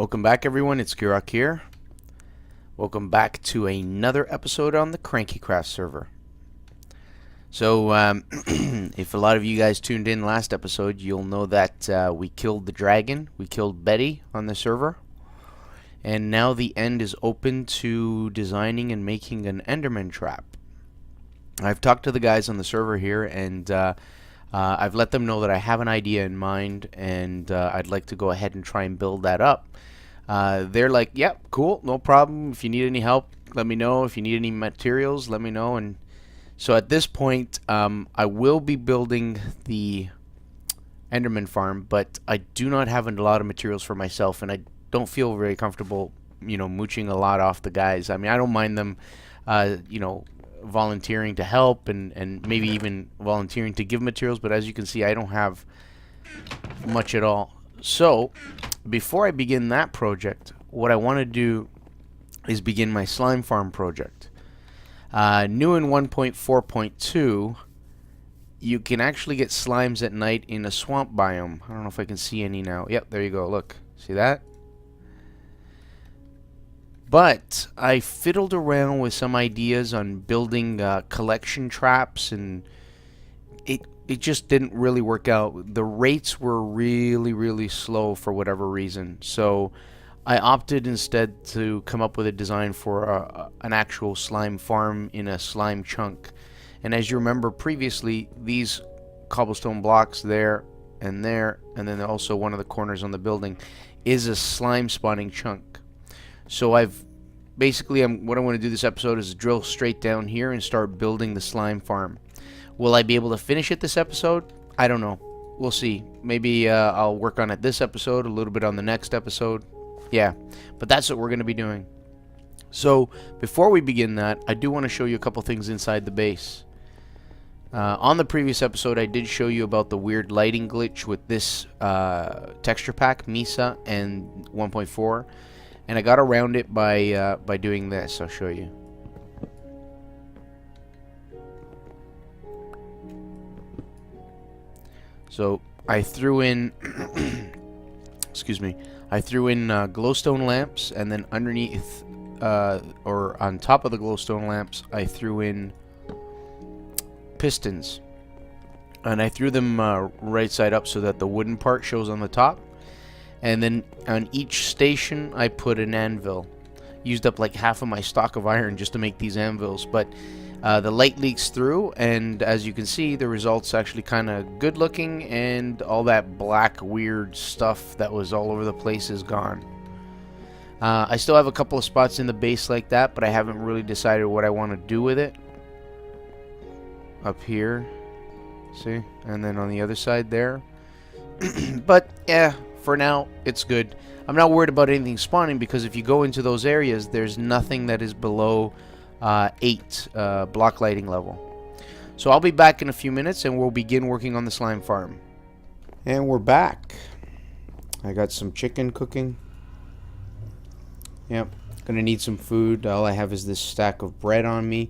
Welcome back, everyone. It's Kirok here. Welcome back to another episode on the KrankyKraft server. So, if a lot of you guys tuned in last episode, you'll know that we killed the dragon. We killed Betty on the server. And now the end is open to designing and making an Enderman trap. I've talked to the guys on the server here, and I've let them know that I have an idea in mind, and I'd like to go ahead and try and build that up. They're like, yep, cool, no problem. If you need any help, let me know. If you need any materials, let me know. And so at this point, I will be building the Enderman Farm, but I do not have a lot of materials for myself, and I don't feel very comfortable, mooching a lot off the guys. I mean, I don't mind them, volunteering to help and maybe even volunteering to give materials, but as you can see, I don't have much at all. So before I begin that project, what I want to do is begin my slime farm project. New in 1.4.2, you can actually get slimes at night in a swamp biome. I don't know if I can see any now. Yep, there you go. Look, see that? But I fiddled around with some ideas on building collection traps, and it just didn't really work out. The rates were really slow for whatever reason. So I opted instead to come up with a design for an actual slime farm in a slime chunk. And as you remember previously, these cobblestone blocks there, and then also one of the corners on the building is a slime spawning chunk. So what I want to do this episode is drill straight down here and start building the slime farm. Will I be able to finish it this episode? I don't know. We'll see. Maybe I'll work on it this episode, a little bit on the next episode. Yeah, but that's what we're going to be doing. So before we begin that, I do want to show you a couple things inside the base. On the previous episode, I did show you about the weird lighting glitch with this texture pack, Misa and 1.4. And I got around it by doing this. I'll show you. So I threw in, excuse me, I threw in glowstone lamps, and then underneath, or on top of the glowstone lamps, I threw in pistons. And I threw them right side up so that the wooden part shows on the top. And then on each station, I put an anvil. Used up like half of my stock of iron just to make these anvils, but the light leaks through, and as you can see, the result's actually kind of good looking, and all that black weird stuff that was all over the place is gone. I still have a couple of spots in the base like that, but I haven't really decided what I want to do with it. Up here, see? And then on the other side there. But yeah, for now, it's good. I'm not worried about anything spawning, because if you go into those areas, there's nothing that is below 8 block lighting level. So I'll be back in a few minutes, and we'll begin working on the slime farm. And we're back. I got some chicken cooking. Yep, gonna need some food. All I have is this stack of bread on me.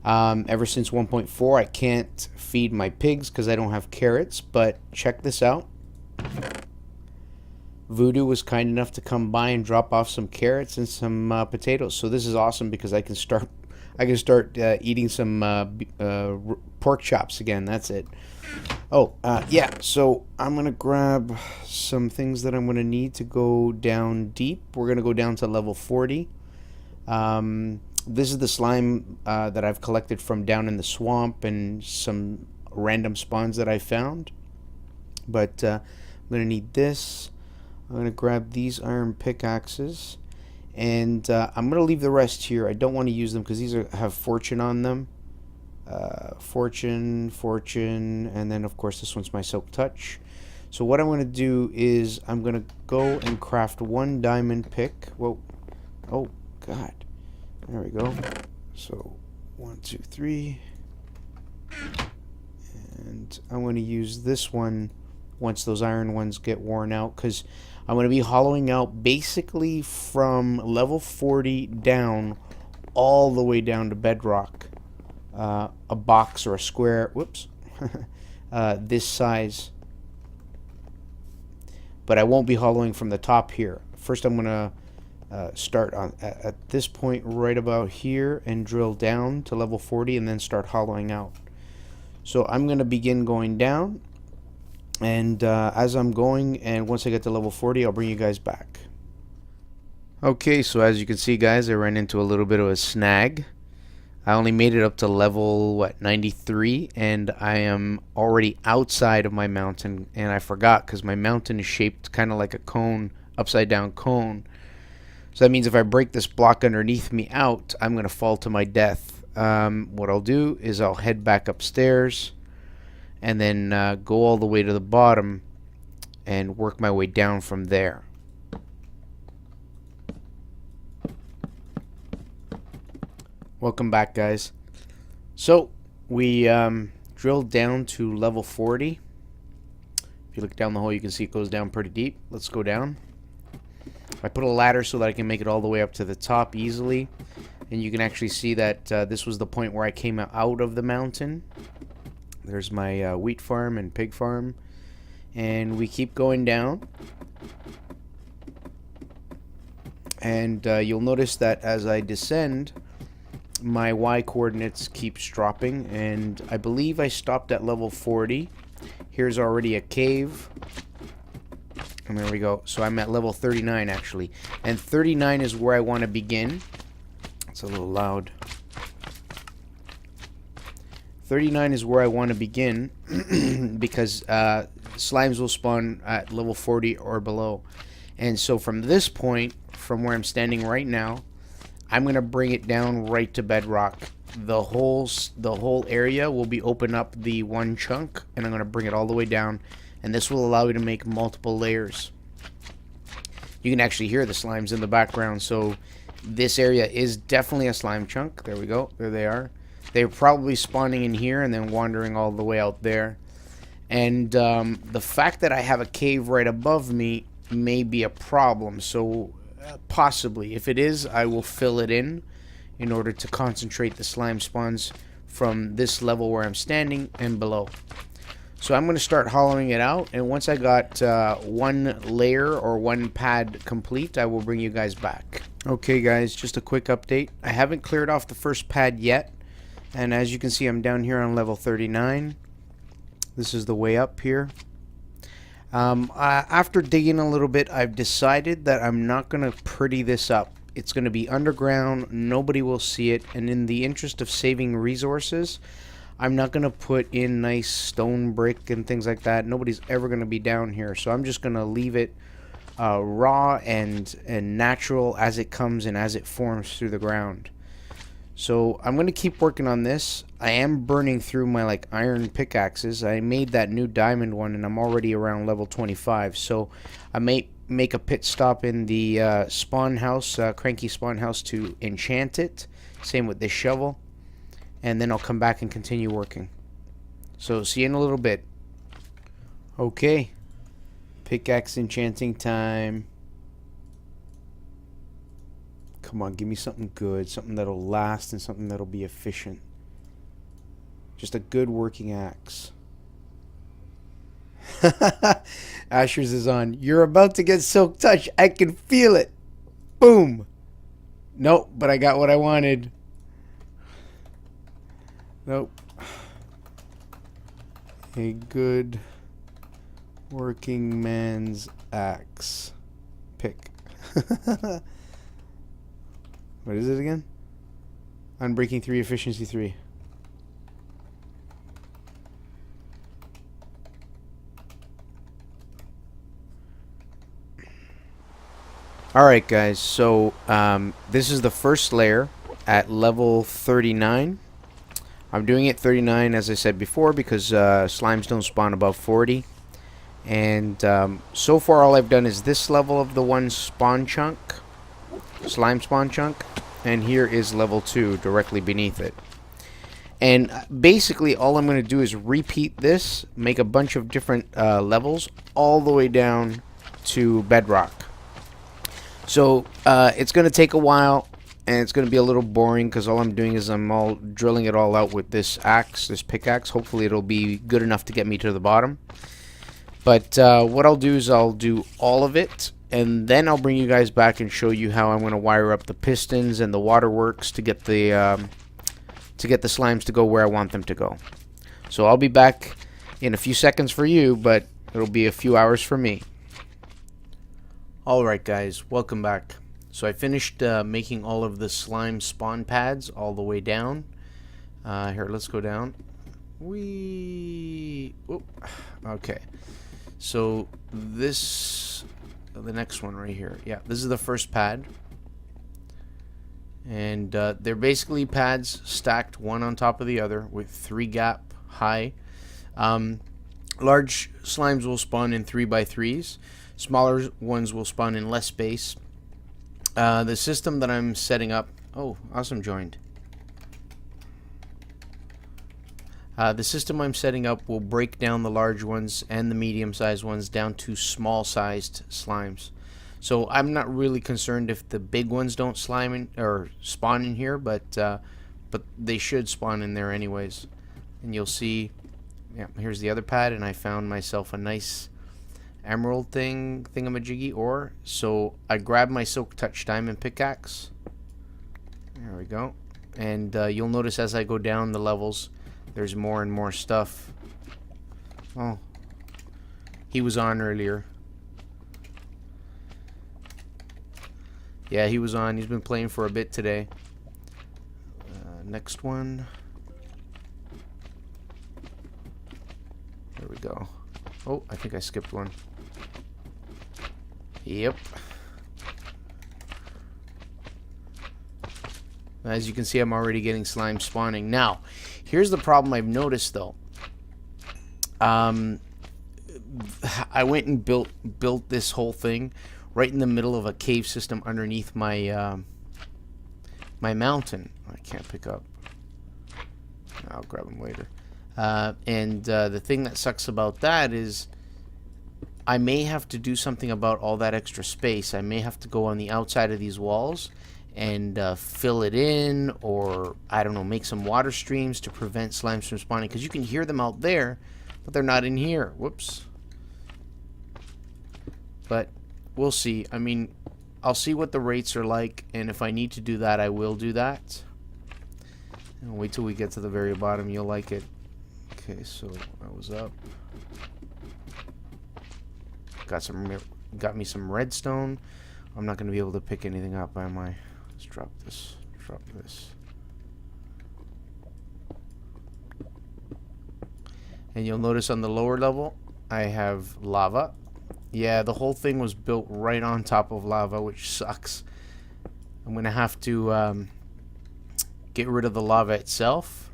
Ever since 1.4, I can't feed my pigs because I don't have carrots, but check this out. Voodoo was kind enough to come by and drop off some carrots and some potatoes. So this is awesome because I can start eating some pork chops again. That's it. Oh, yeah. So I'm gonna grab some things that I'm gonna need to go down deep. We're gonna go down to level 40. This is the slime that I've collected from down in the swamp and some random spawns that I found. But I'm gonna need this. I'm going to grab these iron pickaxes, and I'm going to leave the rest here. I don't want to use them because these have fortune on them. Fortune, and then of course this one's my silk touch. So what I'm going to do is I'm going to go and craft one diamond pick. Whoa. Oh, God. There we go. So 1, 2, 3. And I'm going to use this one once those iron ones get worn out, because I'm going to be hollowing out basically from level 40 down all the way down to bedrock. A box or a square, whoops, this size. But I won't be hollowing from the top here. first I'm gonna start at this point right about here and drill down to level 40 and then start hollowing out. So I'm gonna begin going down, and as I'm going, and once I get to level 40, I'll bring you guys back. Okay, so as you can see, guys, I ran into a little bit of a snag. I only made it up to level, what, 93, and I am already outside of my mountain, and I forgot because my mountain is shaped kind of like a cone, upside down cone. So that means if I break this block underneath me out, I'm going to fall to my death. What I'll do is I'll head back upstairs and then go all the way to the bottom and work my way down from there. Welcome back, guys. So we drilled down to level 40. If you look down the hole, you can see it goes down pretty deep. Let's go down. I put a ladder so that I can make it all the way up to the top easily, and you can actually see that this was the point where I came out of the mountain. There's my wheat farm and pig farm, and we keep going down. And you'll notice that as I descend, my Y coordinates keeps dropping, and I believe I stopped at level 40. Here's already a cave, and there we go. So I'm at level 39 actually, and 39 is where I want to begin. It's a little loud. 39 is where I want to begin because slimes will spawn at level 40 or below. And so from this point, from where I'm standing right now, I'm going to bring it down right to bedrock. The whole area will be open up the one chunk, and I'm going to bring it all the way down, and this will allow you to make multiple layers. You can actually hear the slimes in the background, so this area is definitely a slime chunk. There we go. There they are. They're probably spawning in here and then wandering all the way out there. And the fact that I have a cave right above me may be a problem, so possibly. If it is, I will fill it in order to concentrate the slime spawns from this level where I'm standing and below. So I'm going to start hollowing it out, and once I got one layer or one pad complete, I will bring you guys back. Okay guys, just a quick update. I haven't cleared off the first pad yet, and as you can see, I'm down here on level 39. This is the way up here. After digging a little bit, I've decided that I'm not going to pretty this up. It's going to be underground, nobody will see it, and in the interest of saving resources, I'm not going to put in nice stone brick and things like that. Nobody's ever going to be down here, so I'm just going to leave it raw and natural as it comes and as it forms through the ground. So I'm going to keep working on this. I am burning through my iron pickaxes. I made that new diamond one, and I'm already around level 25. So I may make a pit stop in the spawn house, Kranky spawn house, to enchant it. Same with this shovel. And then I'll come back and continue working. So see you in a little bit. Okay. Pickaxe enchanting time. Come on, give me something good, something that'll last and something that'll be efficient. Just a good working axe. Asher's is on. You're about to get silk touch. I can feel it. Boom. Nope, but I got what I wanted. Nope. A good working man's axe. Pick. What is it again? Unbreaking 3, efficiency 3. Alright guys, so this is the first layer at level 39. I'm doing it 39 as I said before because slimes don't spawn above 40. And so far all I've done is this level of the one spawn chunk. Slime spawn chunk, and here is level 2 directly beneath it. And basically all I'm going to do is repeat this, make a bunch of different levels all the way down to bedrock. So it's going to take a while, and it's going to be a little boring because all I'm doing is I'm all drilling it all out with this axe, this pickaxe. Hopefully it'll be good enough to get me to the bottom. But what I'll do is I'll do all of it and then I'll bring you guys back and show you how I'm going to wire up the pistons and the waterworks to get the slimes to go where I want them to go. So I'll be back in a few seconds for you, but it'll be a few hours for me. Alright guys, welcome back. So I finished making all of the slime spawn pads all the way down. Here, let's go down. Okay. So the next one right here. Yeah, this is the first pad. And they're basically pads stacked one on top of the other with 3 gap high. Large slimes will spawn in 3x3s. Smaller ones will spawn in less space. The system that I'm setting up... Oh, awesome joined. The system I'm setting up will break down the large ones and the medium-sized ones down to small-sized slimes. So I'm not really concerned if the big ones don't slime in, or spawn in here, but they should spawn in there anyways. And you'll see, yeah, here's the other pad, and I found myself a nice emerald thingamajiggy ore. So I grabbed my Silk Touch diamond pickaxe. There we go. And you'll notice as I go down the levels, there's more and more stuff. Oh, he was on earlier. Yeah, he was on. He's been playing for a bit today. Next one. There we go. Oh, I think I skipped one. Yep. As you can see, I'm already getting slime spawning. Now, here's the problem I've noticed, though. I went and built this whole thing right in the middle of a cave system underneath my my mountain. I can't pick up. I'll grab them later. The thing that sucks about that is I may have to do something about all that extra space. I may have to go on the outside of these walls and fill it in, or I don't know, make some water streams to prevent slimes from spawning, because you can hear them out there, but they're not in here. Whoops. But we'll see. I mean, I'll see what the rates are like, and if I need to do that, I will do that. And wait till we get to the very bottom. You'll like it. Okay, so I was up. Got me some redstone. I'm not going to be able to pick anything up, am I? Let's drop this. Drop this. And you'll notice on the lower level, I have lava. Yeah, the whole thing was built right on top of lava, which sucks. I'm going to have to get rid of the lava itself.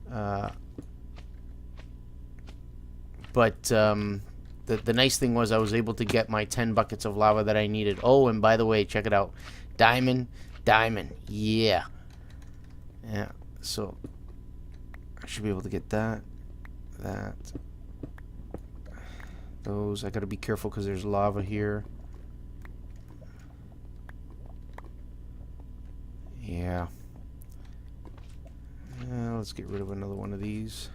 The nice thing was I was able to get my 10 buckets of lava that I needed. Oh, and by the way, check it out. Diamond. Yeah. Yeah, so I should be able to get that. Those. I gotta be careful because there's lava here. Yeah. Let's get rid of another one of these.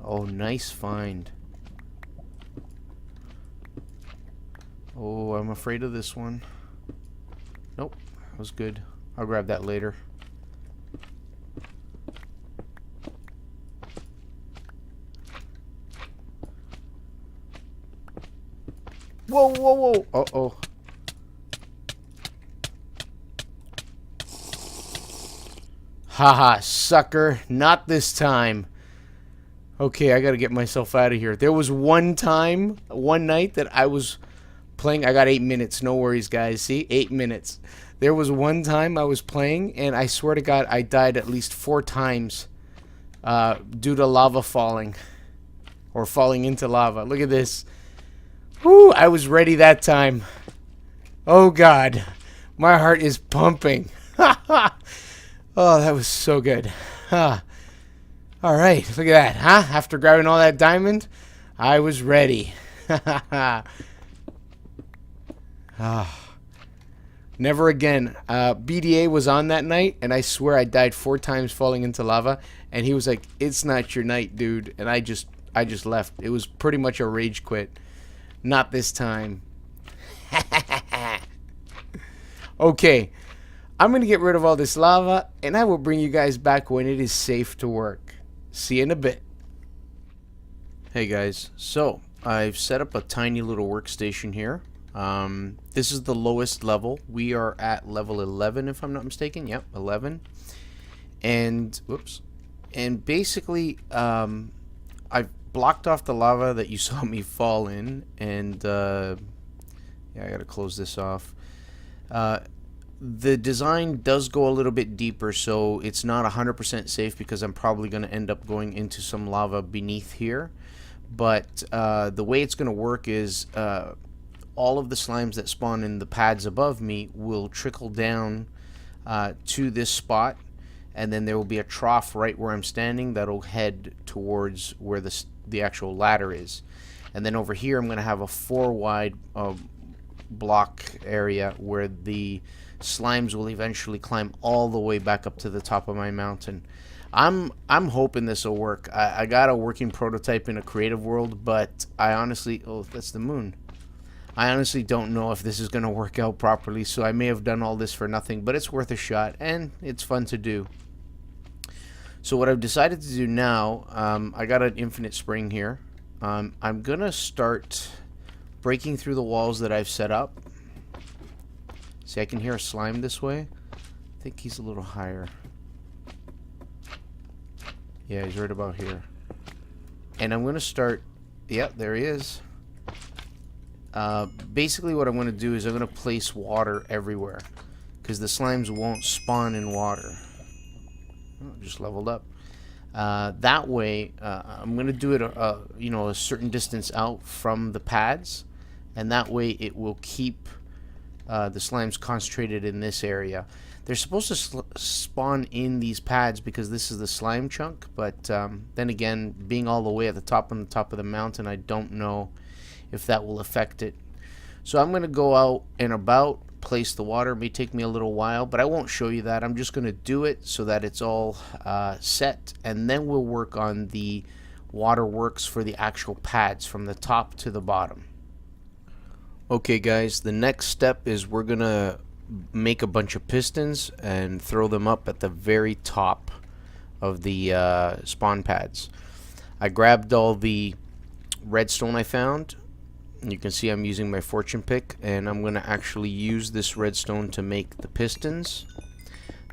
Oh, nice find. Oh, I'm afraid of this one. Nope, that was good. I'll grab that later. Whoa. Uh-oh. Haha, sucker. Not this time. Okay, I gotta get myself out of here. There was one night that I was playing. I got 8 minutes. No worries, guys. See? 8 minutes. There was one time I was playing, and I swear to God, I died at least 4 times due to lava falling. Or falling into lava. Look at this. Woo, I was ready that time. Oh, God. My heart is pumping. Oh, that was so good. Alright, look at that, huh? After grabbing all that diamond, I was ready. Never again. BDA was on that night, and I swear I died 4 times falling into lava, and he was like, "It's not your night, dude," and I just left. It was pretty much a rage quit. Not this time. Okay, I'm going to get rid of all this lava, and I will bring you guys back when it is safe to work. See you in a bit. Hey guys, so I've set up a tiny little workstation here. This is the lowest level. We are at level 11 if I'm not mistaken. Yep, 11. And, whoops. And basically, I've blocked off the lava that you saw me fall in. And, yeah, I gotta close this off. The design does go a little bit deeper, so it's not 100% safe because I'm probably going to end up going into some lava beneath here. But the way it's going to work is all of the slimes that spawn in the pads above me will trickle down to this spot, and then there will be a trough right where I'm standing that'll head towards where the actual ladder is. And then over here I'm going to have a 4 wide block area where the slimes will eventually climb all the way back up to the top of my mountain. I'm hoping this will work. I got a working prototype in a creative world, but I honestly, oh, that's the moon. I honestly don't know if this is going to work out properly, so I may have done all this for nothing, but it's worth a shot, and it's fun to do. So what I've decided to do now, I got an infinite spring here. I'm going to start breaking through the walls that I've set up. See, I can hear a slime this way. I think he's a little higher. Yeah, he's right about here. And I'm going to start... Yep, there he is. Basically what I'm going to do is I'm going to place water everywhere, because the slimes won't spawn in water. Oh, just leveled up. That way, I'm going to do it a certain distance out from the pads, and that way it will keep the slimes concentrated in this area. They're supposed to spawn in these pads because this is the slime chunk, but then again, being all the way at the top on the top of the mountain, I don't know if that will affect it. So I'm going to go out and about, place the water. It may take me a little while, but I won't show you that. I'm just going to do it so that it's all set, and then we'll work on the waterworks for the actual pads from the top to the bottom. Okay guys, the next step is we're going to make a bunch of pistons and throw them up at the very top of the spawn pads. I grabbed all the redstone I found. You can see I'm using my fortune pick, and I'm going to actually use this redstone to make the pistons.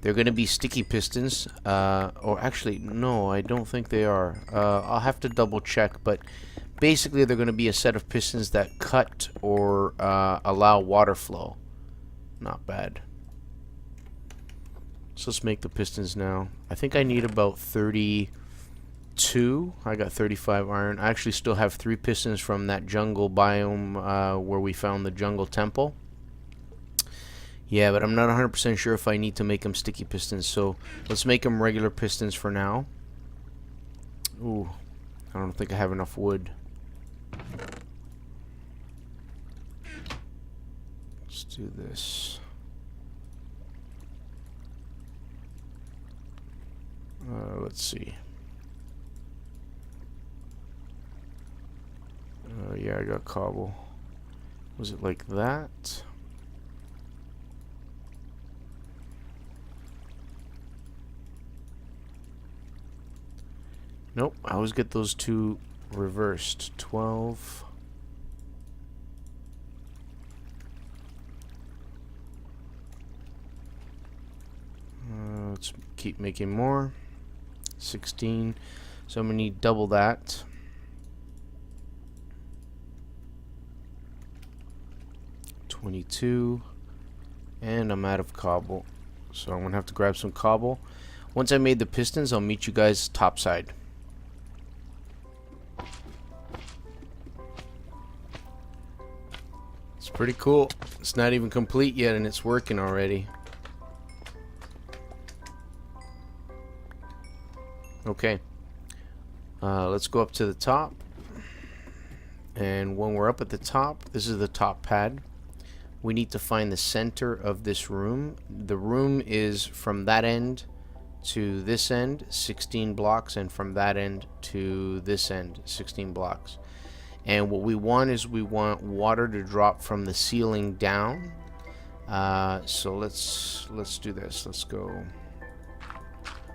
They're going to be sticky pistons, or actually, no, I don't think they are. I'll have to double check, but basically they're going to be a set of pistons that cut or allow water flow. Not bad. So let's make the pistons now. I think I need about 32. I got 35 iron. I actually still have 3 pistons from that jungle biome where we found the jungle temple. Yeah, but I'm not 100% sure if I need to make them sticky pistons, so let's make them regular pistons for now. Ooh, I don't think I have enough wood. Let's do this. Let's see. Yeah, I got cobble. Was it like that? Nope, I always get those two reversed. 12. Let's keep making more. 16. So I'm gonna need double that. 22. And I'm out of cobble, so I'm gonna have to grab some cobble. Once I made the pistons, I'll meet you guys topside. It's pretty cool. It's not even complete yet and it's working already. Okay, let's go up to the top, and when we're up at the top, this is the top pad. We need to find the center of this room. The room is from that end to this end, 16 blocks, and from that end to this end, 16 blocks. And what we want is we want water to drop from the ceiling down. So let's do this. Let's go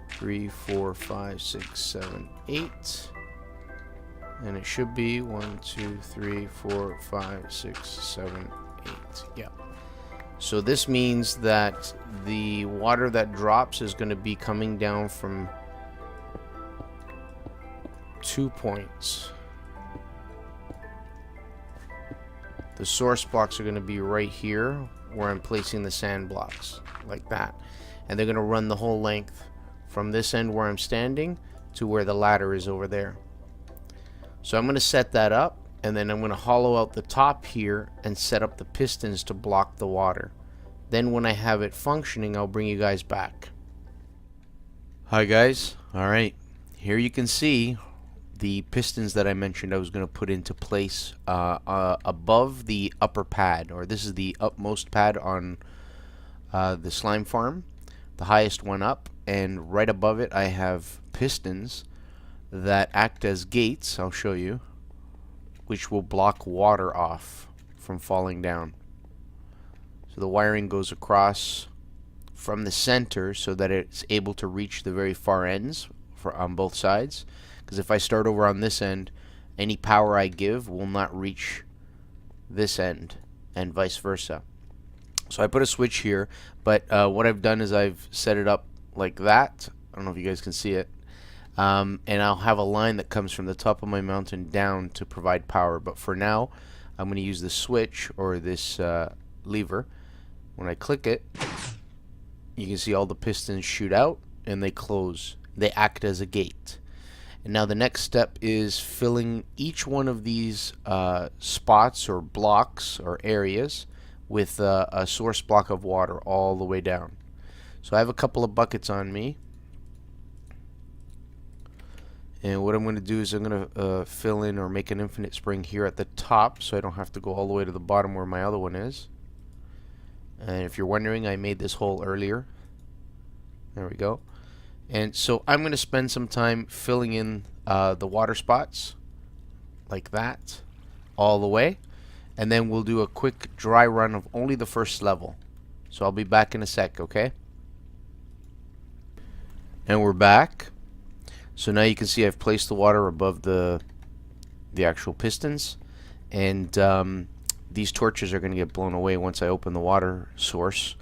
3, 4, 5, 6, 7, 8. And it should be 1, 2, 3, 4, 5, 6, 7, 8. Yeah. So this means that the water that drops is going to be coming down from 2 points. The source blocks are going to be right here where I'm placing the sand blocks, like that. And they're going to run the whole length from this end where I'm standing to where the ladder is over there. So I'm going to set that up, and then I'm going to hollow out the top here and set up the pistons to block the water. Then when I have it functioning, I'll bring you guys back. Hi guys. Alright, here you can see the pistons that I mentioned I was going to put into place above the upper pad, or this is the upmost pad on the slime farm, the highest one up, and right above it I have pistons that act as gates, I'll show you, which will block water off from falling down. So the wiring goes across from the center so that it's able to reach the very far ends on both sides. Because if I start over on this end, any power I give will not reach this end, and vice versa. So I put a switch here, but what I've done is I've set it up like that. I don't know if you guys can see it. And I'll have a line that comes from the top of my mountain down to provide power. But for now, I'm going to use the switch, or this lever. When I click it, you can see all the pistons shoot out and they close. They act as a gate. And now the next step is filling each one of these spots or blocks or areas with a source block of water all the way down. So I have a couple of buckets on me. And what I'm going to do is I'm going to fill in or make an infinite spring here at the top, so I don't have to go all the way to the bottom where my other one is. And if you're wondering, I made this hole earlier. There we go. And so I'm going to spend some time filling in the water spots like that all the way. And then we'll do a quick dry run of only the first level. So I'll be back in a sec, okay? And we're back. So now you can see I've placed the water above the actual pistons, and these torches are going to get blown away once I open the water source.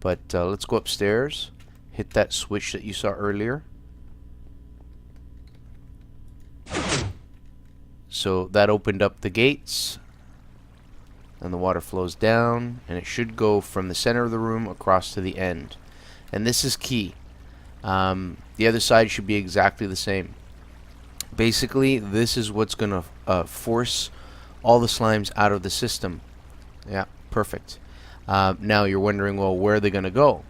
But let's go upstairs, hit that switch that you saw earlier. So that opened up the gates, and the water flows down, and it should go from the center of the room across to the end. And this is key. The other side should be exactly the same. Basically, this is what's going to force all the slimes out of the system. Yeah, perfect. Now you're wondering, well, where are they going to go?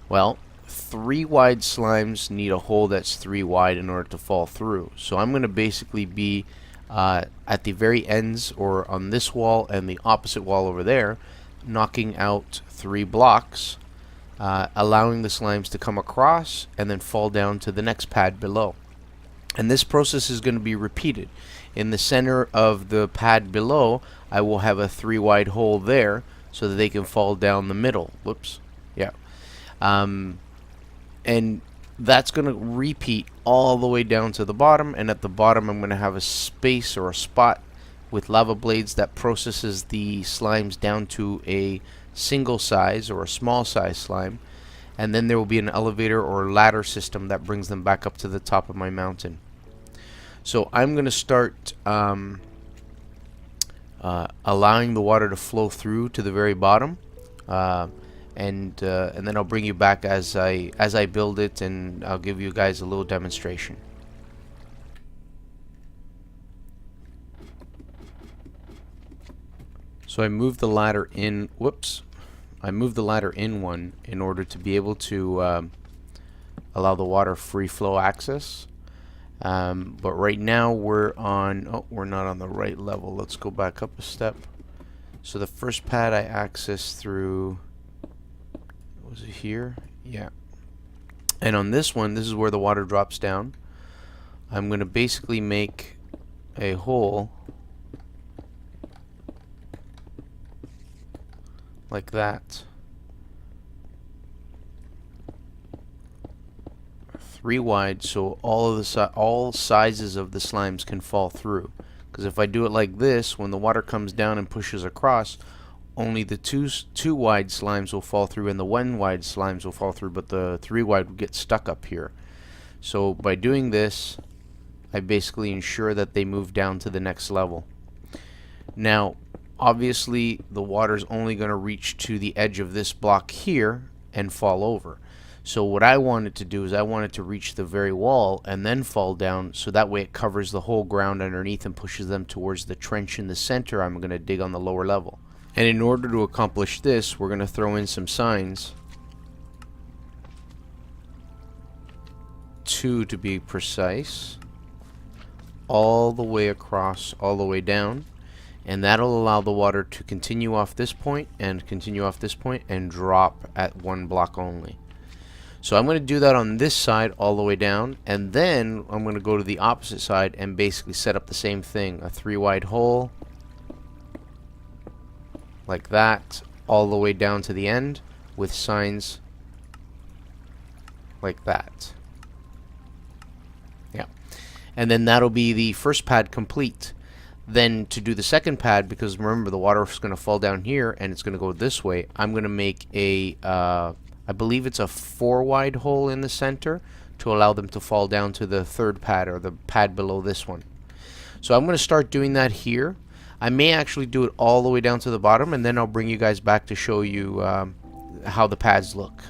Well, 3 wide slimes need a hole that's 3 wide in order to fall through. So I'm going to basically be at the very ends, or on this wall and the opposite wall over there, knocking out 3 blocks. Allowing the slimes to come across and then fall down to the next pad below. And this process is going to be repeated. In the center of the pad below, I will have a 3 wide hole there so that they can fall down the middle. Whoops. Yeah. And that's going to repeat all the way down to the bottom, and at the bottom I'm going to have a space or a spot with lava blades that processes the slimes down to a single size or a small size slime, and then there will be an elevator or ladder system that brings them back up to the top of my mountain. So I'm going to start allowing the water to flow through to the very bottom, and then I'll bring you back as I build it, and I'll give you guys a little demonstration. So I moved the ladder in. Whoops. I moved the ladder in one in order to be able to allow the water free flow access. But right now we're on. Oh, we're not on the right level. Let's go back up a step. So the first pad I accessed through. Was it here? Yeah. And on this one, this is where the water drops down. I'm going to basically make a hole like that. 3 wide, so all sizes of the slimes can fall through. Because if I do it like this, when the water comes down and pushes across, only the two wide slimes will fall through and the 1 wide slimes will fall through, but the 3 wide will get stuck up here. So by doing this, I basically ensure that they move down to the next level. Now, obviously, the water's only going to reach to the edge of this block here and fall over. So what I wanted to do is I wanted to reach the very wall and then fall down, so that way it covers the whole ground underneath and pushes them towards the trench in the center I'm going to dig on the lower level. And in order to accomplish this, we're going to throw in some signs. 2 to be precise. All the way across, all the way down. And that'll allow the water to continue off this point and continue off this point and drop at 1 block only. So I'm going to do that on this side all the way down, and then I'm going to go to the opposite side and basically set up the same thing. A 3 wide hole, like that, all the way down to the end, with signs like that. Yeah. And then that'll be the first pad complete. Then to do the second pad, because remember the water is going to fall down here and it's going to go this way, I'm going to make a I believe it's a 4 wide hole in the center to allow them to fall down to the third pad, or the pad below this one. So I'm going to start doing that here. I may actually do it all the way down to the bottom, and then I'll bring you guys back to show you how the pads look.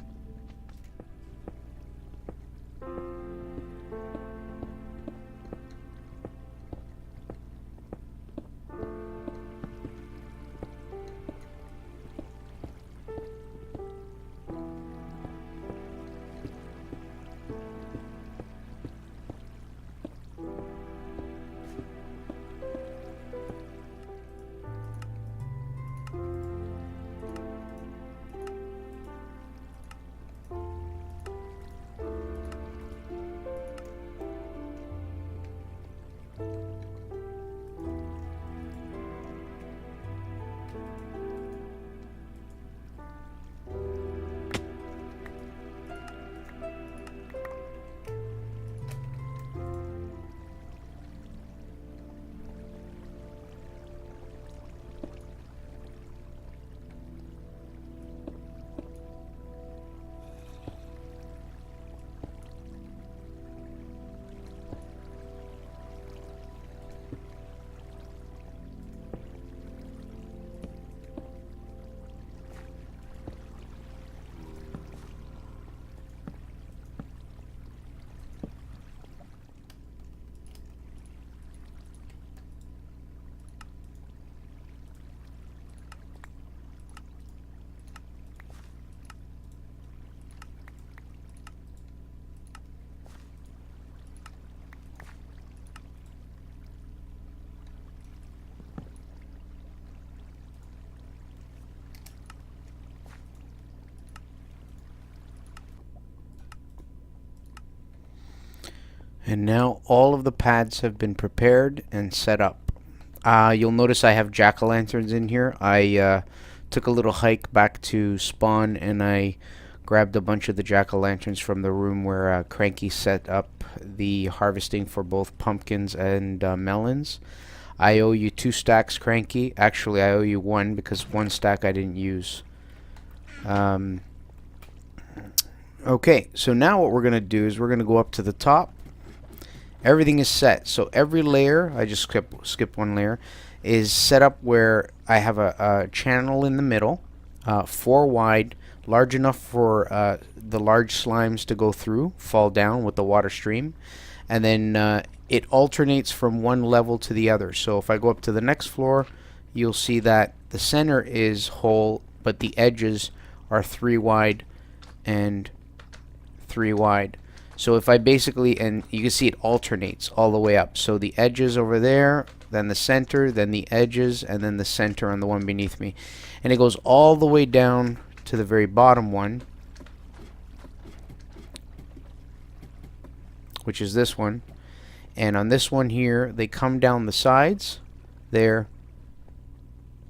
And now all of the pads have been prepared and set up. You'll notice I have jack-o'-lanterns in here. I took a little hike back to spawn and I grabbed a bunch of the jack-o'-lanterns from the room where Kranky set up the harvesting for both pumpkins and melons. I owe you 2 stacks, Kranky. Actually, I owe you 1 because 1 stack I didn't use. Okay, so now what we're going to do is we're going to go up to the top. Everything is set, so every layer, I just skip 1 layer, is set up where I have a channel in the middle, 4 wide, large enough for the large slimes to go through, fall down with the water stream, and then it alternates from one level to the other. So if I go up to the next floor, you'll see that the center is whole, but the edges are 3 wide and 3 wide. So if I basically, and you can see it alternates all the way up. So the edges over there, then the center, then the edges, and then the center on the one beneath me. And it goes all the way down to the very bottom one, which is this one. And on this one here, they come down the sides, there,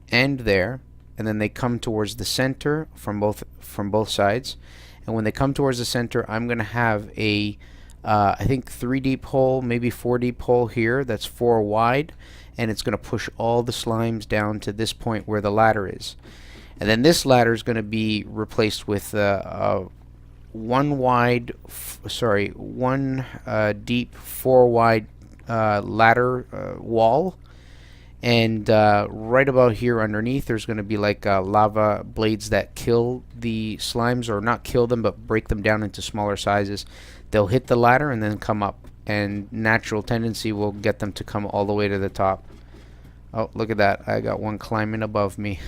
and there. and then they come towards the center from both sides. And when they come towards the center, I'm going to have a I think 3 deep hole, maybe 4 deep hole here. That's 4 wide, and it's going to push all the slimes down to this point where the ladder is. And then this ladder is going to be replaced with one deep, 4 wide ladder wall. And right about here underneath, there's going to be like lava blades that kill the slimes, or not kill them, but break them down into smaller sizes. They'll hit the ladder and then come up, and natural tendency will get them to come all the way to the top. Oh, look at that. I got one climbing above me.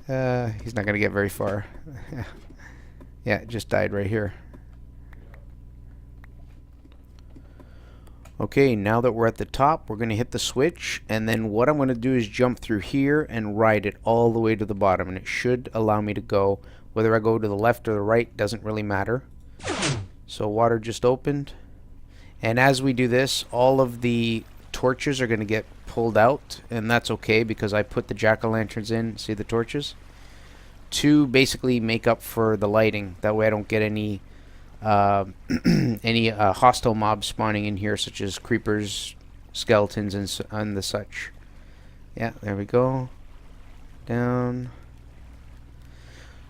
He's not going to get very far. Yeah, it just died right here. Okay, now that we're at the top, we're going to hit the switch, and then what I'm going to do is jump through here and ride it all the way to the bottom, and it should allow me to go. Whether I go to the left or the right doesn't really matter. So water just opened, and as we do this, all of the torches are going to get pulled out, and that's okay because I put the jack-o'-lanterns in, see the torches, to basically make up for the lighting. That way I don't get any hostile mobs spawning in here, such as creepers, skeletons, and the such. Yeah, there we go. Down.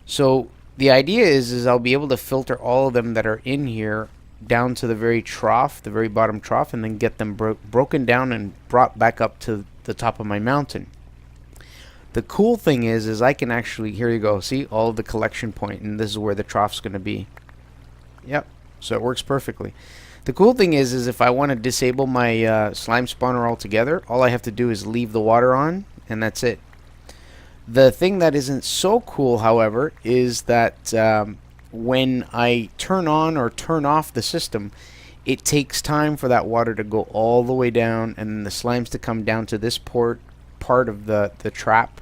So the idea is I'll be able to filter all of them that are in here down to the very trough, the very bottom trough, and then get them broken down and brought back up to the top of my mountain. The cool thing is I can actually, here you go, see all of the collection point, and this is where the trough's going to be. Yep, so it works perfectly. The cool thing is if I want to disable my slime spawner altogether, all I have to do is leave the water on, and that's it. The thing that isn't so cool, however, is that when I turn on or turn off the system, it takes time for that water to go all the way down, and then the slimes to come down to this part of the trap,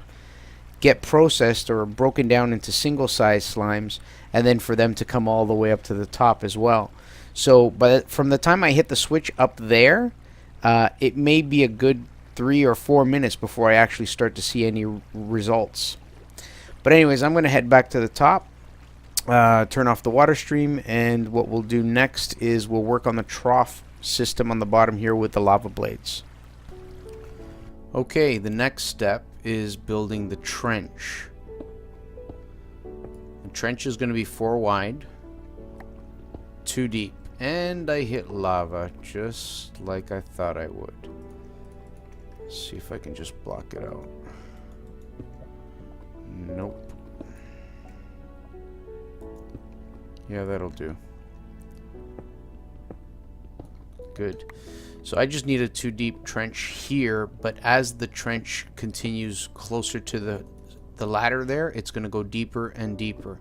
get processed or broken down into single-sized slimes, and then for them to come all the way up to the top as well. So from the time I hit the switch up there, it may be a good 3 or 4 minutes before I actually start to see any results. But anyways, I'm going to head back to the top, turn off the water stream, and what we'll do next is we'll work on the trough system on the bottom here with the lava blades. Okay, the next step is building the trench. The trench is going to be 4 wide, 2 deep, and I hit lava just like I thought I would. Let's see if I can just block it out. Nope. Yeah, that'll do. Good. So I just need a 2 deep trench here, but as the trench continues closer to the ladder there, it's going to go deeper and deeper.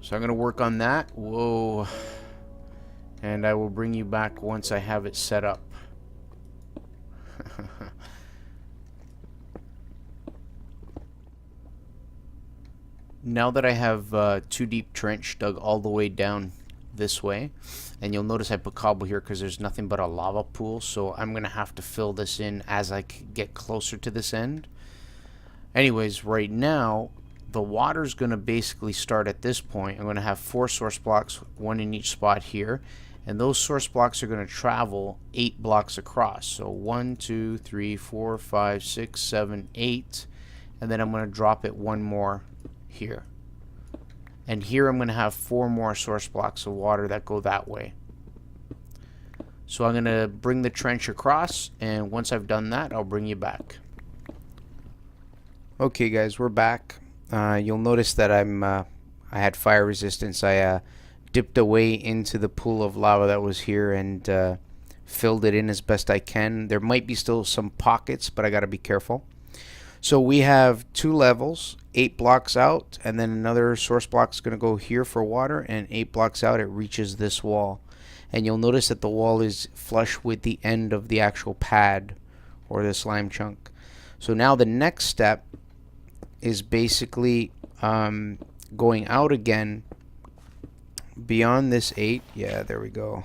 So I'm going to work on that. Whoa. And I will bring you back once I have it set up. Now that I have 2 deep trench dug all the way down this way, and you'll notice I put cobble here because there's nothing but a lava pool, so I'm gonna have to fill this in as I get closer to this end. Anyways, right now the water's gonna basically start at this point. I'm gonna have 4 source blocks, 1 in each spot here, and those source blocks are gonna travel 8 blocks across. So 1, 2, 3, 4, 5, 6, 7, 8, and then I'm gonna drop it 1 more here. And here I'm going to have 4 more source blocks of water that go that way. So I'm going to bring the trench across, and once I've done that, I'll bring you back. Okay guys, we're back. You'll notice that I had fire resistance. I dipped away into the pool of lava that was here and filled it in as best I can. There might be still some pockets, but I got to be careful. So we have 2 levels, 8 blocks out, and then another source block is going to go here for water, and 8 blocks out it reaches this wall. And you'll notice that the wall is flush with the end of the actual pad or the slime chunk. So now the next step is basically going out again beyond this 8. Yeah, there we go.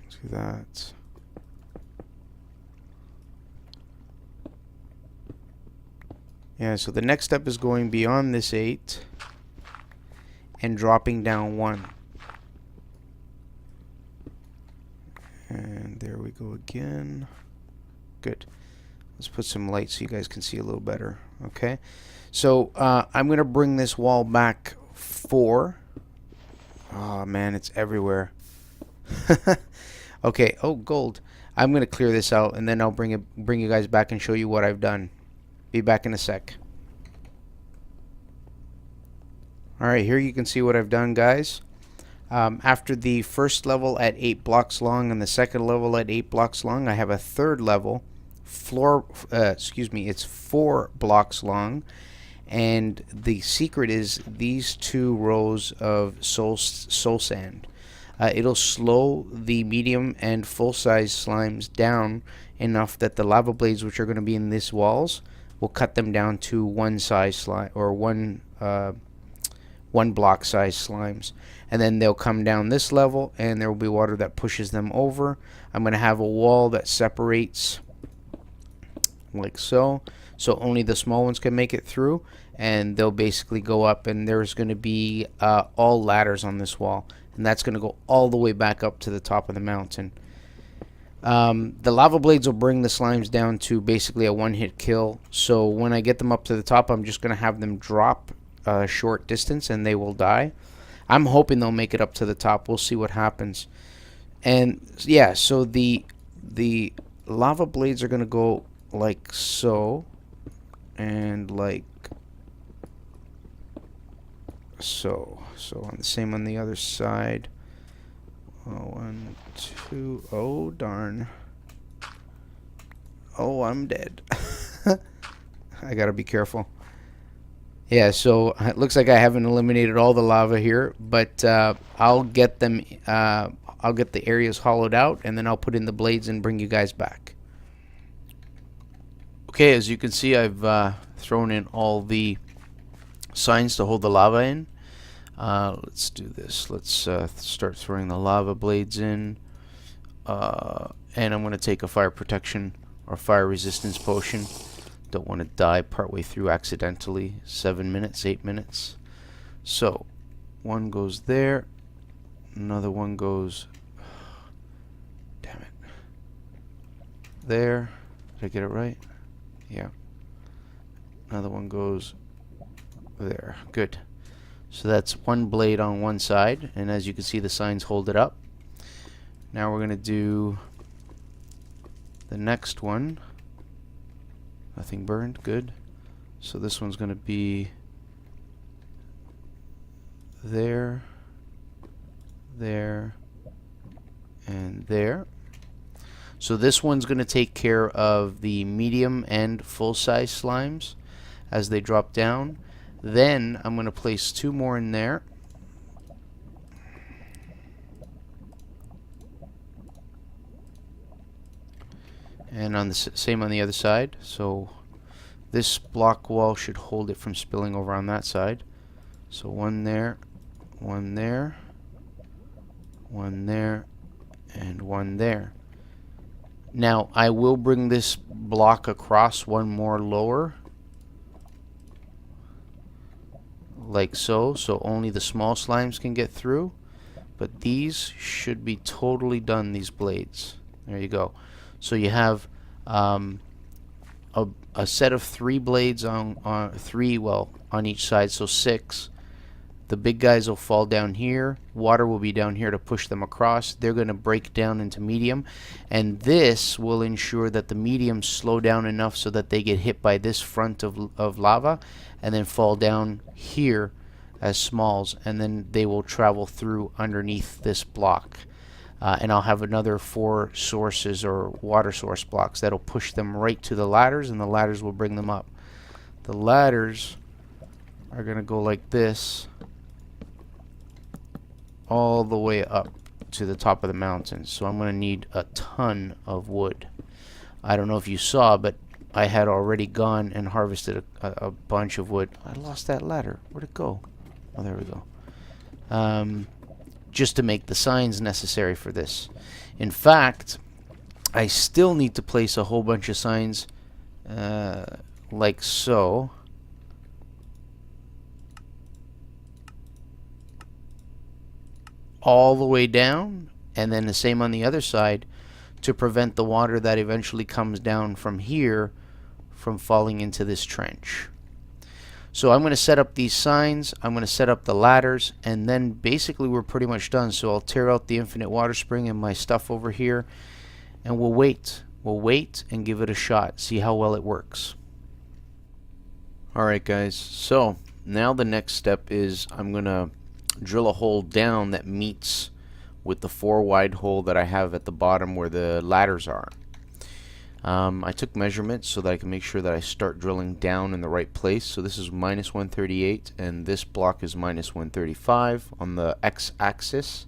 See that. Yeah, so the next step is going beyond this 8 and dropping down 1. And there we go again. Good. Let's put some light so you guys can see a little better. Okay. So I'm going to bring this wall back 4. Oh, man, it's everywhere. Okay. Oh, gold. I'm going to clear this out, and then I'll bring you guys back and show you what I've done. Be back in a sec. Alright, here you can see what I've done, guys. After the first level at 8 blocks long and the second level at 8 blocks long, I have a third level. It's 4 blocks long. And the secret is these 2 rows of soul sand. It'll slow the medium and full-size slimes down enough that the lava blades, which are going to be in these walls, will cut them down to one size slime, or one block size slimes. And then they'll come down this level, and there will be water that pushes them over. I'm going to have a wall that separates like so, so only the small ones can make it through, and they'll basically go up, and there's going to be all ladders on this wall, and that's going to go all the way back up to the top of the mountain. The lava blades will bring the slimes down to basically a one-hit kill, so when I get them up to the top, I'm just going to have them drop a short distance and they will die. I'm hoping they'll make it up to the top. We'll see what happens. And yeah, so the lava blades are going to go like so, and like so. So on the same on the other side. Oh, 1, 2. Oh, darn. Oh, I'm dead. I gotta be careful. Yeah, so it looks like I haven't eliminated all the lava here, but I'll get them. I'll get the areas hollowed out, and then I'll put in the blades and bring you guys back. Okay, as you can see, I've thrown in all the signs to hold the lava in. Let's do this. Let's start throwing the lava blades in, and I'm going to take a fire protection or fire resistance potion. Don't want to die partway through accidentally. 7 minutes, 8 minutes. So one goes there, another one goes, damn it, there. Did I get it right? Yeah. Another one goes there. Good. So that's one blade on one side, and as you can see, the signs hold it up. Now we're going to do the next one. Nothing burned. Good. So this one's going to be there, there, and there. So this one's going to take care of the medium and full-size slimes as they drop down. Then I'm going to place 2 more in there. And on the same on the other side. So this block wall should hold it from spilling over on that side. So one there, one there, one there, and one there. Now I will bring this block across one more lower, like so, so only the small slimes can get through. But these should be totally done, these blades. There you go. So you have a set of 3 blades on each side, so 6. The big guys will fall down here. Water will be down here to push them across. They're going to break down into medium, and this will ensure that the mediums slow down enough so that they get hit by this front of lava and then fall down here as smalls, and then they will travel through underneath this block. And I'll have another 4 sources or water source blocks that'll push them right to the ladders, and the ladders will bring them up. The ladders are going to go like this all the way up to the top of the mountain. So I'm going to need a ton of wood. I don't know if you saw, but I had already gone and harvested a bunch of wood. I lost that ladder. Where'd it go? Oh, there we go. Just to make the signs necessary for this. In fact, I still need to place a whole bunch of signs like so. all the way down, and then the same on the other side to prevent the water that eventually comes down from here from falling into this trench. So I'm going to set up these signs, I'm going to set up the ladders, and then basically we're pretty much done. So I'll tear out the infinite water spring and my stuff over here, and we'll wait. We'll wait and give it a shot, see how well it works. Alright guys, so now the next step is I'm going to drill a hole down that meets with the 4 wide hole that I have at the bottom where the ladders are. I took measurements so that I can make sure that I start drilling down in the right place. So this is -138 and this block is -135 on the x-axis,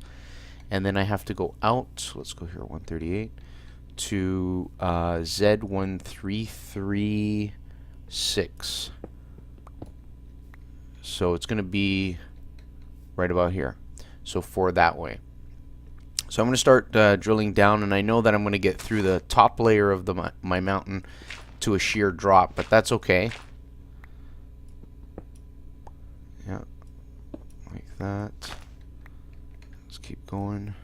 and then I have to go out, let's go here, 138 to Z1336. So it's going to be right about here. So 4 that way. So I'm going to start drilling down, and I know that I'm going to get through the top layer of my mountain to a sheer drop, but that's okay. Yeah, like that. Let's keep going.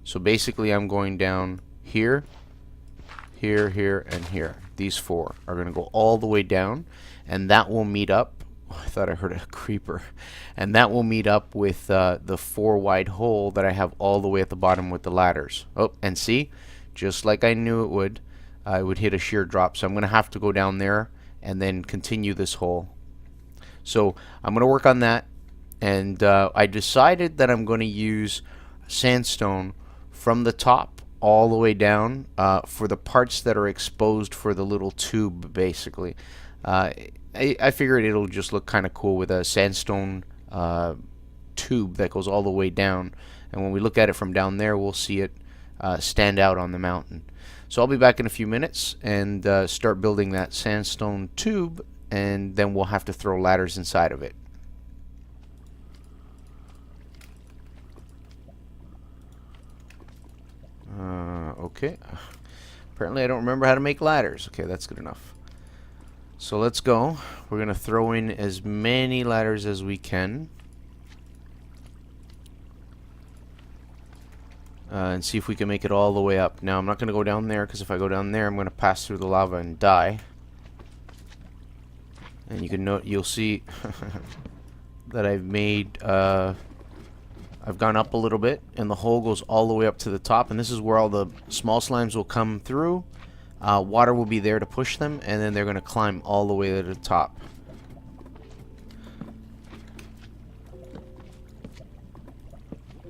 So basically I'm going down here, here, here, and here. These 4 are going to go all the way down, and that will meet up. Oh, I thought I heard a creeper. And that will meet up with the 4 wide hole that I have all the way at the bottom with the ladders. Oh, and see, just like I knew it would hit a sheer drop. So I'm going to have to go down there and then continue this hole. So I'm going to work on that. And I decided that I'm going to use sandstone from the top all the way down for the parts that are exposed for the little tube, basically. I figured it'll just look kind of cool with a sandstone tube that goes all the way down, and when we look at it from down there we'll see it stand out on the mountain. So I'll be back in a few minutes and start building that sandstone tube, and then we'll have to throw ladders inside of it. Okay, apparently I don't remember how to make ladders. Okay, that's good enough. So let's go. We're going to throw in as many ladders as we can. And see if we can make it all the way up. Now I'm not going to go down there, because if I go down there I'm going to pass through the lava and die. And you can note, you'll see that I've made I've gone up a little bit, and the hole goes all the way up to the top, and this is where all the small slimes will come through. Water will be there to push them, and then they're going to climb all the way to the top.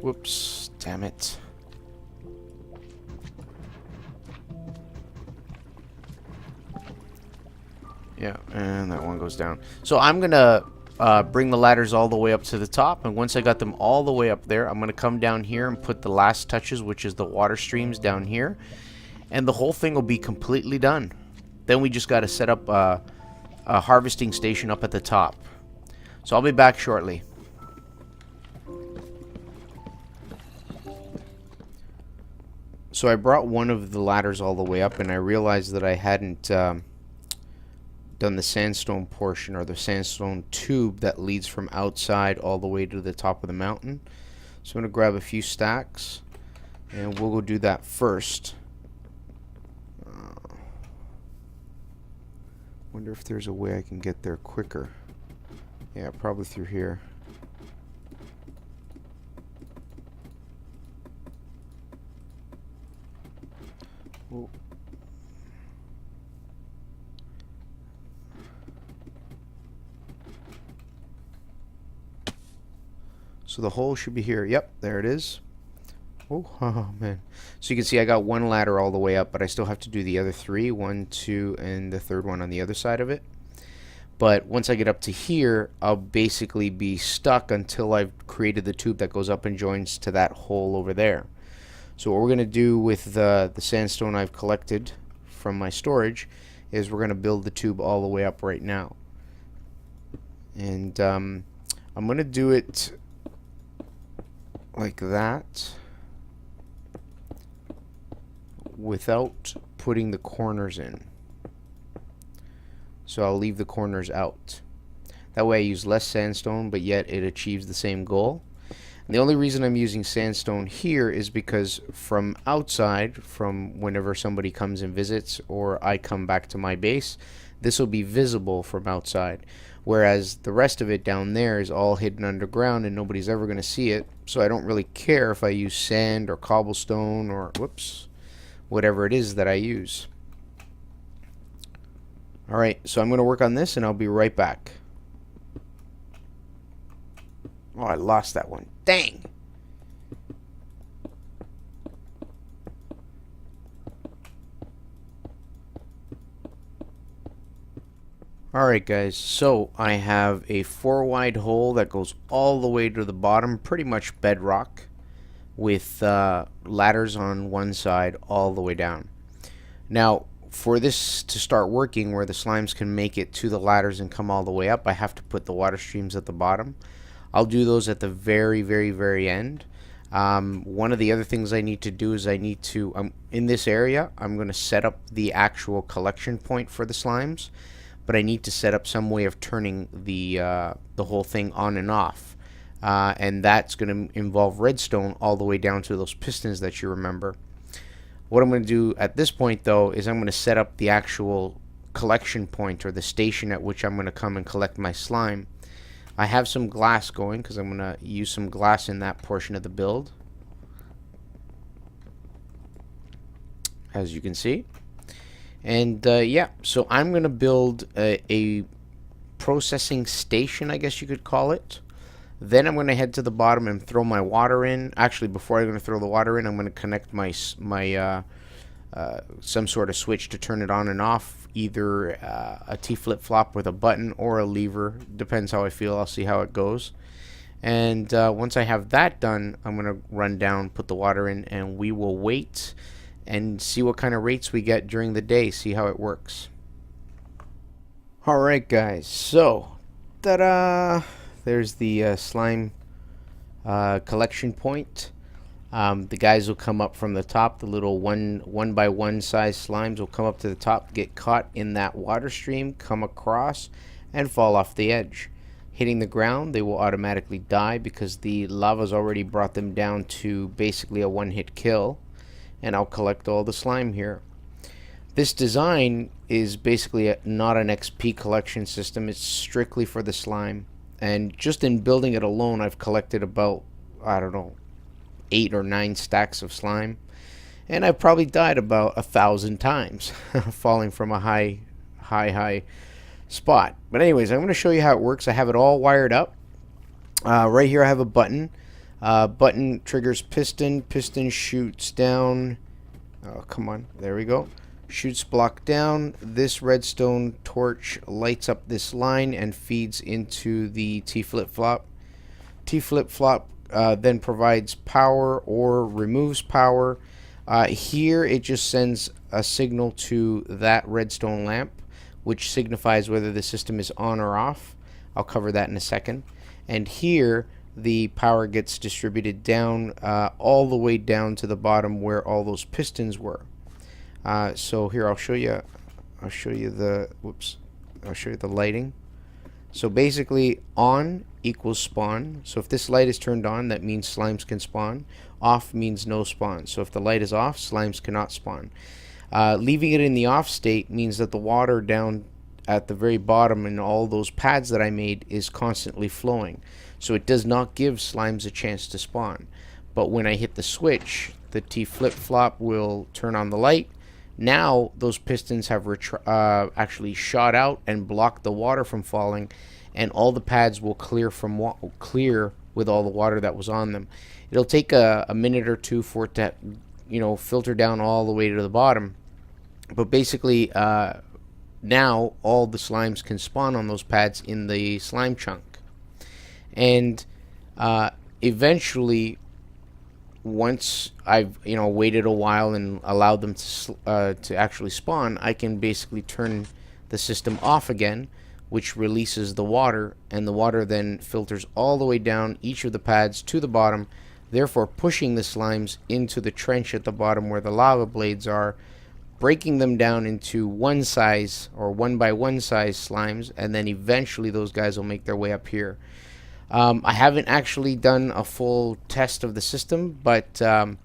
Whoops, damn it. Yeah, and that one goes down. So I'm going to bring the ladders all the way up to the top, and once I got them all the way up there, I'm going to come down here and put the last touches, which is the water streams down here, and the whole thing will be completely done. Then we just got to set up a harvesting station up at the top. So I'll be back shortly. So I brought one of the ladders all the way up, and I realized that I hadn't done the sandstone portion, or the sandstone tube that leads from outside all the way to the top of the mountain. So I'm going to grab a few stacks, and we'll go do that first. Wonder if there's a way I can get there quicker. Yeah, probably through here. Oh. So the hole should be here. Yep, there it is. Oh, man. So you can see I got one ladder all the way up, but I still have to do the other 3. 1, 2, and the third one on the other side of it. But once I get up to here, I'll basically be stuck until I've created the tube that goes up and joins to that hole over there. So what we're going to do with the sandstone I've collected from my storage is we're going to build the tube all the way up right now. And I'm going to do it like that, without putting the corners in. So I'll leave the corners out. That way I use less sandstone, but yet it achieves the same goal. And the only reason I'm using sandstone here is because from outside, from whenever somebody comes and visits or I come back to my base, this will be visible from outside. Whereas the rest of it down there is all hidden underground and nobody's ever going to see it. So I don't really care if I use sand or cobblestone or, whoops, whatever it is that I use. Alright, so I'm going to work on this and I'll be right back. Oh, I lost that one. Dang! Alright guys, so I have a 4 wide hole that goes all the way to the bottom, pretty much bedrock, with ladders on one side all the way down. Now, for this to start working, where the slimes can make it to the ladders and come all the way up, I have to put the water streams at the bottom. I'll do those at the very end. One of the other things I need to do is I need to, in this area, I'm going to set up the actual collection point for the slimes, but I need to set up some way of turning the whole thing on and off. And that's going to involve redstone all the way down to those pistons that you remember. What I'm going to do at this point, though, is I'm going to set up the actual collection point, or the station at which I'm going to come and collect my slime. I have some glass going because I'm going to use some glass in that portion of the build, as you can see. And yeah, so I'm going to build a processing station, I guess you could call it. Then I'm going to head to the bottom and throw my water in. Actually, before I'm going to throw the water in, I'm going to connect my some sort of switch to turn it on and off, either a T flip-flop with a button or a lever. Depends how I feel. I'll see how it goes. And once I have that done, I'm going to run down, put the water in, and we will wait and see what kind of rates we get during the day, see how it works. Alright guys, so ta-da! There's the slime collection point. The guys will come up from the top. The little one by one size slimes will come up to the top, get caught in that water stream, come across, and fall off the edge. Hitting the ground, they will automatically die because the lava's already brought them down to basically a one-hit kill. And I'll collect all the slime here. This design is basically not an XP collection system. It's strictly for the slime. And just in building it alone, I've collected about, I don't know, 8 or 9 stacks of slime, and I've probably died about 1,000 times falling from a high spot. But anyways, I'm going to show you how it works. I have it all wired up. Right here I have a button. Button triggers piston. Piston shoots down. Oh, come on. There we go. Shoots block down. This redstone torch lights up this line and feeds into the T flip-flop. T flip-flop then provides power or removes power. Here it just sends a signal to that redstone lamp, which signifies whether the system is on or off. I'll cover that in a second. And here the power gets distributed down all the way down to the bottom where all those pistons were. So here I'll show you the lighting. So basically, on equals spawn. So if this light is turned on, that means slimes can spawn. Off means no spawn. So if the light is off, slimes cannot spawn. Leaving it in the off state means that the water down at the very bottom and all those pads that I made is constantly flowing. So it does not give slimes a chance to spawn. But when I hit the switch, the T flip-flop will turn on the light. Now those pistons have actually shot out and blocked the water from falling, and all the pads will clear with all the water that was on them. It'll take a minute or two for it to, filter down all the way to the bottom. But basically, now all the slimes can spawn on those pads in the slime chunk. And eventually, once I've waited a while and allowed them to actually spawn, I can basically turn the system off again, which releases the water, and the water then filters all the way down each of the pads to the bottom, therefore pushing the slimes into the trench at the bottom where the lava blades are, breaking them down into one size or 1 by 1 size slimes, and then eventually those guys will make their way up here. I haven't actually done a full test of the system, but I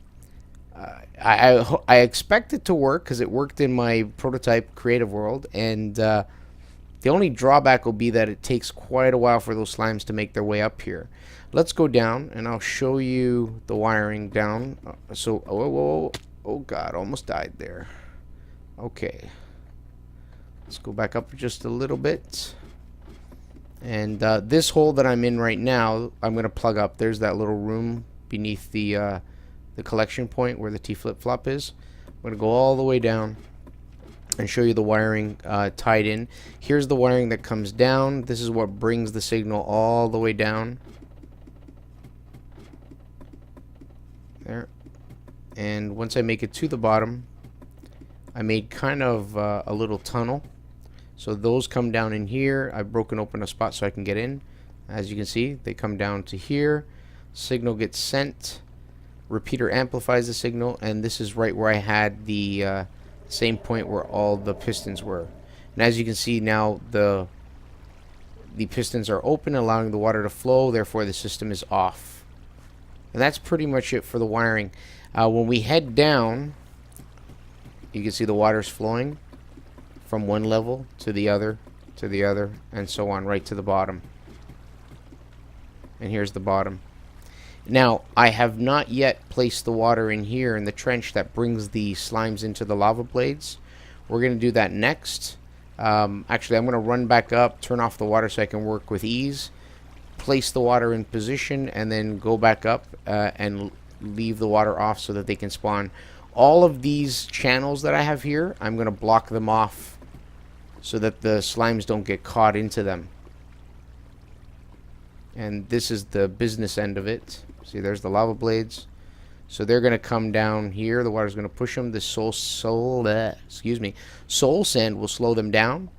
expect it to work because it worked in my prototype creative world, and the only drawback will be that it takes quite a while for those slimes to make their way up here. Let's go down and I'll show you the wiring down. So, oh god, almost died there. Okay, let's go back up just a little bit. And this hole that I'm in right now, I'm going to plug up. There's that little room beneath the collection point where the T flip-flop is. I'm going to go all the way down and show you the wiring tied in. Here's the wiring that comes down. This is what brings the signal all the way down. There. And once I make it to the bottom, I made kind of a little tunnel. So those come down in here. I've broken open a spot so I can get in. As you can see, they come down to here. Signal gets sent. Repeater amplifies the signal, and this is right where I had the same point where all the pistons were. And as you can see now, the pistons are open, allowing the water to flow. Therefore, the system is off. And that's pretty much it for the wiring. When we head down, you can see the water's flowing from one level to the other, and so on, right to the bottom. And here's the bottom. Now, I have not yet placed the water in here in the trench that brings the slimes into the lava blades. We're going to do that next. Actually, I'm going to run back up, turn off the water so I can work with ease, place the water in position, and then go back up and leave the water off so that they can spawn. All of these channels that I have here, I'm going to block them off so that the slimes don't get caught into them. And this is the business end of it. See, there's the lava blades. So they're going to come down here. The water's going to push them. This soul sand will slow them down,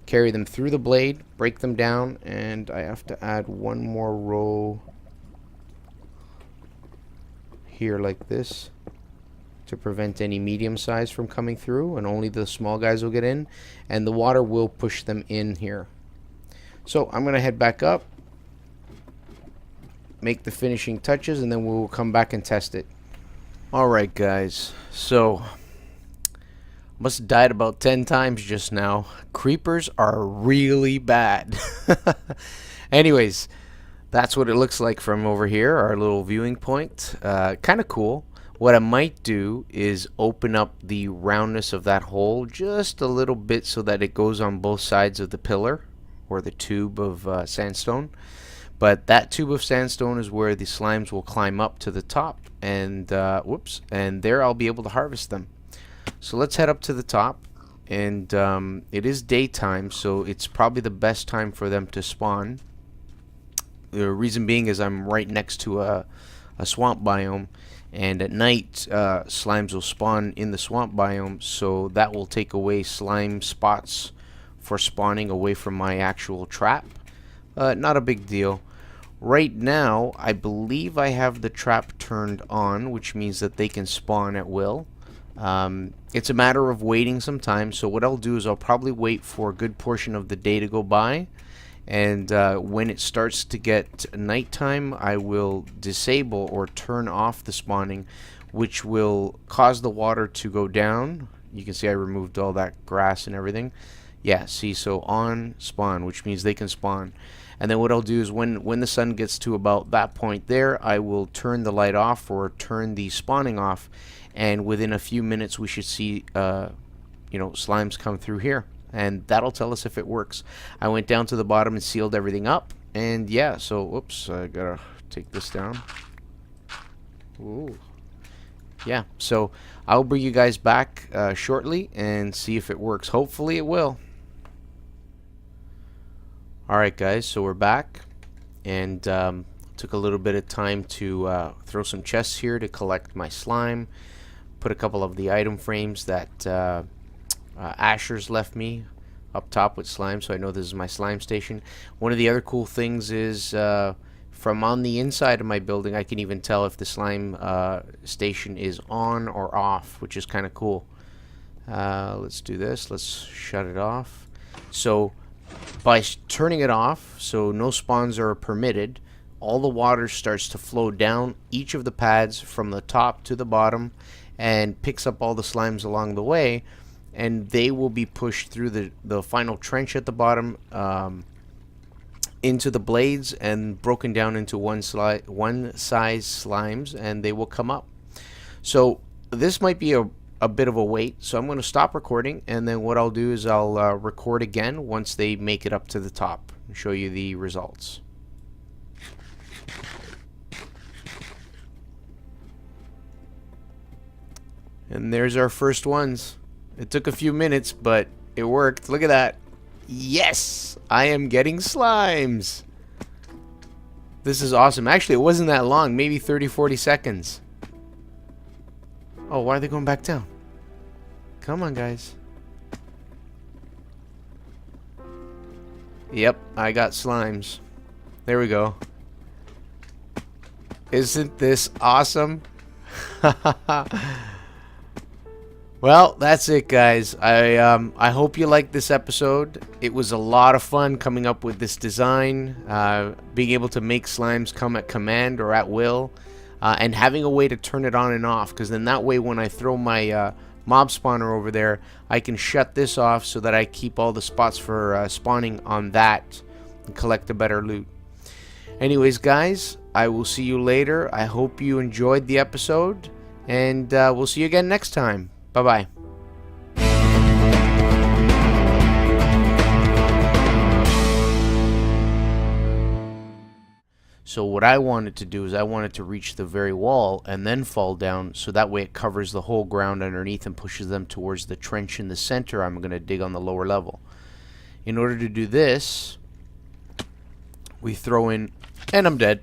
carry them through the blade, break them down, and I have to add one more row here like this to prevent any medium size from coming through, and only the small guys will get in, and the water will push them in here. So I'm going to head back up, make the finishing touches, and then we'll come back and test it. Alright guys, so must have died about 10 times just now. Creepers are really bad. Anyways, that's what it looks like from over here, our little viewing point. Kind of cool. What I might do is open up the roundness of that hole just a little bit so that it goes on both sides of the pillar or the tube of sandstone. But that tube of sandstone is where the slimes will climb up to the top, and and there I'll be able to harvest them. So let's head up to the top, and it is daytime, so it's probably the best time for them to spawn. The reason being is I'm right next to a swamp biome, and at night slimes will spawn in the swamp biome, so that will take away slime spots for spawning away from my actual trap. Not a big deal. Right now, I believe I have the trap turned on, which means that they can spawn at will. It's a matter of waiting some time, so what I'll do is I'll probably wait for a good portion of the day to go by, and when it starts to get nighttime, I will disable or turn off the spawning, which will cause the water to go down. You can see I removed all that grass and everything. Yeah, see, so on spawn, which means they can spawn. And then what I'll do is when the sun gets to about that point there, I will turn the light off or turn the spawning off, and within a few minutes we should see slimes come through here, and that'll tell us if it works. I went down to the bottom and sealed everything up, and yeah, so whoops, I gotta take this down. Ooh. Yeah, so I'll bring you guys back shortly and see if it works. Hopefully it will. Alright guys, so we're back, and took a little bit of time to throw some chests here to collect my slime, put a couple of the item frames that Asher's left me up top with slime, so I know this is my slime station. One of the other cool things is from on the inside of my building I can even tell if the slime station is on or off, which is kind of cool. Let's do this. Let's shut it off. So by turning it off, so no spawns are permitted, all the water starts to flow down each of the pads from the top to the bottom and picks up all the slimes along the way, and they will be pushed through the final trench at the bottom into the blades and broken down into one size slimes, and they will come up. So this might be a bit of a wait, so I'm going to stop recording, and then what I'll do is I'll record again once they make it up to the top and show you the results. And there's our first ones. It took a few minutes, but it worked. Look at that. Yes! I am getting slimes! This is awesome. Actually, it wasn't that long. Maybe 30-40 seconds. Oh, why are they going back down? Come on, guys. Yep, I got slimes. There we go. Isn't this awesome? Well, that's it, guys. I hope you liked this episode. It was a lot of fun coming up with this design, being able to make slimes come at command or at will, and having a way to turn it on and off, because then that way when I throw my mob spawner over there, I can shut this off so that I keep all the spots for spawning on that and collect a better loot. Anyways, guys, I will see you later. I hope you enjoyed the episode, and we'll see you again next time. Bye-bye. So what I wanted to do is I wanted to reach the very wall and then fall down, so that way it covers the whole ground underneath and pushes them towards the trench in the center I'm going to dig on the lower level. In order to do this, we throw in, and I'm dead.